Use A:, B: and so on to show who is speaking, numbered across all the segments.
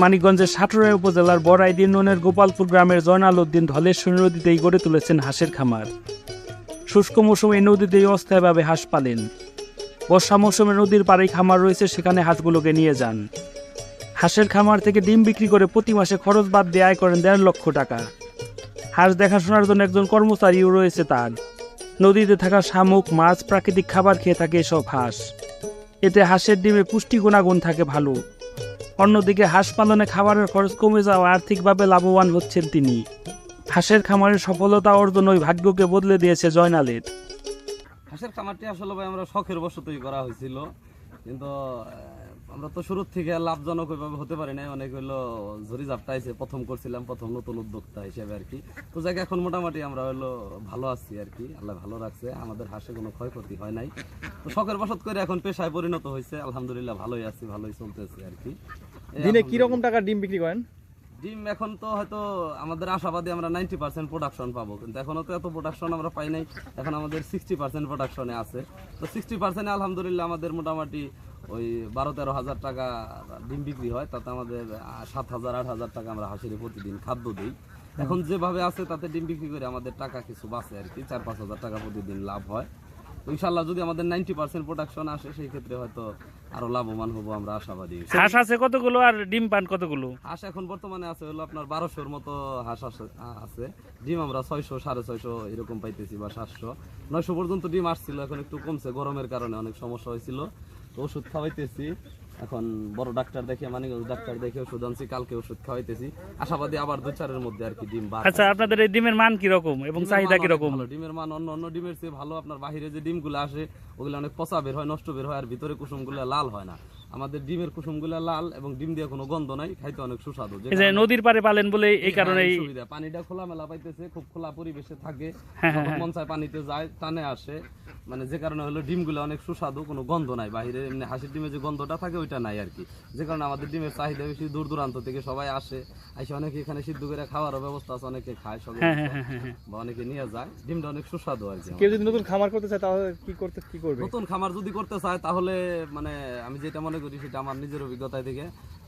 A: মানিকগঞ্জের সাটুরাই উপজেলার বড়াইদ ইউনিয়নের গোপালপুর গ্রামের জয়নাল উদ্দিন ধলেশ্বরী নদীতেই গড়ে তুলেছেন হাঁসের খামার। শুষ্ক মৌসুমে এই নদীতেই অস্থায়ীভাবে হাঁস পালেন। বর্ষা মৌসুমে নদীর পাড়েই খামার রয়েছে, সেখানে হাঁসগুলোকে নিয়ে যান। হাঁসের খামার থেকে ডিম বিক্রি করে প্রতি মাসে খরচ বাদ দিয়ে আয় করেন 1.5 লক্ষ টাকা। হাঁস দেখাশোনার জন্য একজন কর্মচারীও রয়েছে তার। নদীতে থাকা শামুক, মাছ, প্রাকৃতিক খাবার খেয়ে থাকে এসব হাঁস। এতে হাঁসের ডিমে পুষ্টি গুণাগুণ থাকে ভালো। অন্যদিকে হাঁস পালনে খাবারের খরচ কমে যাওয়া আর্থিকভাবে লাভবান হচ্ছেন তিনি। হাঁসের খামারের সফলতা অর্জন ওই ভাগ্যকে বদলে দিয়েছে জয়নালের।
B: হাঁসের খামারটি আসলে ভাই আমরা শখের বশতই করা হয়েছিল, কিন্তু আমরা তো শুরুর থেকে লাভজনক ওইভাবে হতে পারি নাই। অনেক হলো ঝুড়ি ঝাপটাইছে, প্রথম করছিলাম, প্রথম নতুন উদ্যোক্তা হিসেবে আর কি। তো যাকে এখন মোটামুটি আমরা হলো ভালো আছি আর কি, আল্লাহ ভালো রাখছে, আমাদের হাঁসে কোনো ক্ষয়ক্ষতি হয় নাই। তো শখের বশত করে এখন পেশায় পরিণত হয়েছে, আলহামদুলিল্লাহ ভালোই আছি, ভালোই চলতেছে আর কি।
C: দিনে কিরকম টাকা ডিম বিক্রি করেন?
B: ডিম এখন তো হয়তো আমাদের আশাবাদী আমরা 90% প্রোডাকশন পাবো, কিন্তু এখনো তো এত প্রোডাকশন আমরা পাই নাই। এখন আমাদের 60% প্রোডাকশনে আছে। তো 60% আলহামদুলিল্লাহ আমাদের মোটামুটি ওই 12-13 হাজার টাকা ডিম বিক্রি হয়, তাতে আমাদের 7,000-8,000 টাকা আমরা হাঁসের প্রতিদিন খাদ্য দিই। এখন যেভাবে আছে তাতে ডিম বিক্রি করে আমাদের টাকা কিছু বাঁচে আর কি, 4-5 হাজার টাকা প্রতিদিন লাভ হয়। ইনশাল্লাহ যদি আমাদের 90% প্রোডাকশন আসে সেই ক্ষেত্রে হয়তো আরো লাভবান হবো আমরা আশাবাদী।
A: হাঁস আছে কতগুলো আর ডিম পান কতগুলো?
B: হাঁস এখন বর্তমানে আছে হলো আপনার 1200-র মতো হাঁস আছে। ডিম আমরা 600, 650 এরকম পাইতেছি, বা 700, 900 পর্যন্ত ডিম আসছিল। এখন একটু কমছে, গরমের কারণে অনেক সমস্যা হয়েছিল, তো ওষুধ খাওয়াইতেছি। এখন বড় ডাক্তার দেখে, মানিকগঞ্জ ডাক্তার দেখে ওষুধ আনছি, কালকে ওষুধ খাওয়াইতেছি। আশাবাদী আবার 2-4 মধ্যে আর কি ডিম বাড়বে।
A: আচ্ছা, আপনাদের এই ডিমের মান কিরকম এবং চাহিদা কিরকম?
B: ডিমের মান অন্য ডিমের চেয়ে ভালো। আপনার বাহিরে যে ডিমগুলো আসে ওগুলো অনেক পচা বের হয়, নষ্ট বের হয়, আর ভিতরে কুসুমগুলো লাল হয় না। আমাদের ডিমের কুসুমগুলো লাল এবং ডিম দিয়ে কোনো গন্ধ নাই, খাইতে অনেক সুস্বাদু।
A: নদীর পাড়ে পালেন বলে এই কারণে
B: সুবিধা, পানিটা খোলা মেলা পাইতেছে, খুব খোলা পরিবেশে থাকে, মন চায় পানিতে যায়, টানে আসে, মানে যে কারণে হলো ডিমগুলো অনেক সুস্বাদু, কোনো গন্ধ নাই। বাহিরে এমনি হাঁসের ডিমে যে গন্ধটা থাকে ওইটা নাই আর কি। যে কারণে আমাদের ডিমের চাহিদা বেশি, দূর দূরান্ত থেকে সবাই আসে, অনেকে এখানে সিদ্ধ করে খাওয়ারও ব্যবস্থা আছে, অনেকে খায় সবাই, বা অনেকে নিয়ে যায়। ডিমটা অনেক সুস্বাদু আর কি।
C: কেউ যদি নতুন খামার করতে চায় তাহলে কি করবে?
B: নতুন খামার যদি করতে চায় তাহলে মানে আমি যেটা মনে করি সেটা আমার নিজের অভিজ্ঞতা থেকে,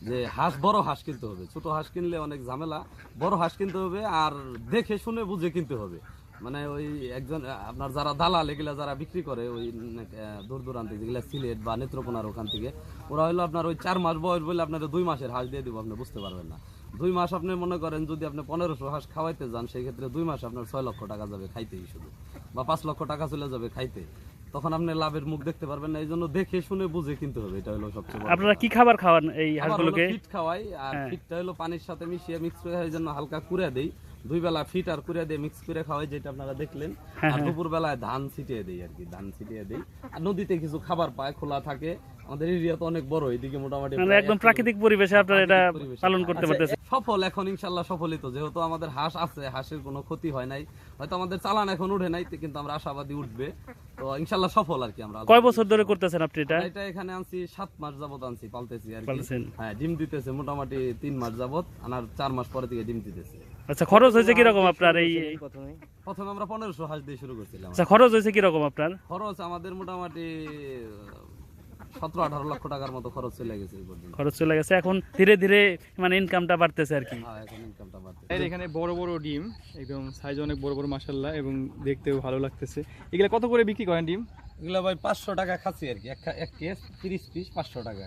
B: যে বড় হাঁস কিনতে হবে। ছোট হাঁস কিনলে অনেক ঝামেলা, বড় হাঁস কিনতে হবে, আর দেখে শুনে বুঝে কিনতে হবে। মানে ওই একজন আপনার যারা দালাল এগুলা যারা বিক্রি করে ওই দূর দূরান্তে, যেগুলা সিলেট বা নেত্রকোনার ওখান থেকে, ওরা হলো আপনার ওই 4 মাস বয়স বলে আপনার 2 মাসের হাঁস দিয়ে দিব, আপনি বুঝতে পারবেন না। 2 মাস আপনি মনে করেন যদি আপনি 1500 হাঁস খাওয়াইতে যান, সেই ক্ষেত্রে 2 মাস আপনার 6 লক্ষ টাকা যাবে খাইতেই শুধু, বা 5 লক্ষ টাকা চলে যাবে খাইতে। তখন আপনি লাভের মুখ দেখতে পারবেন না। এই জন্য দেখে শুনে বুঝে কিনতে হবে, এটা হলো সবচেয়ে বড়।
A: আপনারা কি খাবার খাওয়ান এই হাঁসগুলোকে?
B: ফিট খাওয়াই, আর ফিটটা হলো পানির সাথে মিশিয়ে মিক্স করে, এই জন্য হালকা কুড়া দেই। 2 বেলা ফিট আর কুড়া দিয়ে মিক্স করে খাওয়াই, যেটা আপনারা দেখলেন। আর দুপুর বেলায় ধান ছিটিয়ে দেই আর কি, ধান ছিটিয়ে দেই। আর নদীতে কিছু খাবার পায়, খোলা থাকে। আমাদের এরিয়া তো অনেক বড়, এদিকে মোটামুটি
A: একদম প্রাকৃতিক পরিবেশে আপনারা এটা পালন করতে পারতেছেন।
B: সফল এখন ইনশাল্লাহ সফলই তো, যেহেতু আমাদের হাঁস আছে, হাঁসের কোনো ক্ষতি হয় নাই। হয়তো আমাদের চালান এখন উঠে নাই, কিন্তু আমরা আশাবাদী উঠবে, তো ইনশাল্লাহ সফল আর কি। আমরা
A: কয় বছর ধরে করতেছেন আপনি এটা?
B: এটা এখানে আনছি 7 মাস যাবত আনছি, পালতেছি আর কি। হ্যাঁ, ডিম দিতেছে মোটামুটি 3 মাস যাবত, আর 4 মাস পরে থেকে ডিম দিতেছে।
A: আচ্ছা, খরচ হয়েছে কিরকম আপনার? এই
B: প্রথমে আমরা 1500 হাঁস দিয়ে শুরু করছিলাম।
A: আচ্ছা, খরচ হয়েছে কিরকম আপনার?
B: খরচ আমাদের মোটামুটি 17-18 লক্ষ টাকার মতো খরচ চলে গেছে।
A: খরচ চলে গেছে, এখন ধীরে ধীরে মানে ইনকামটা বাড়তেছে আর কি।
B: হ্যাঁ, এখন ইনকামটা বাড়তেছে।
C: এখানে বড় বড় ডিম, একদম সাইজ অনেক বড় বড় মাশাআল্লাহ, এবং দেখতেও ভালো লাগতেছে। এগুলা কত করে বিক্রি করেন ডিম?
B: এগুলা ভাই 500 টাকা খাচ্ছি আর কি, এক কেস 30 পিস 500 টাকা।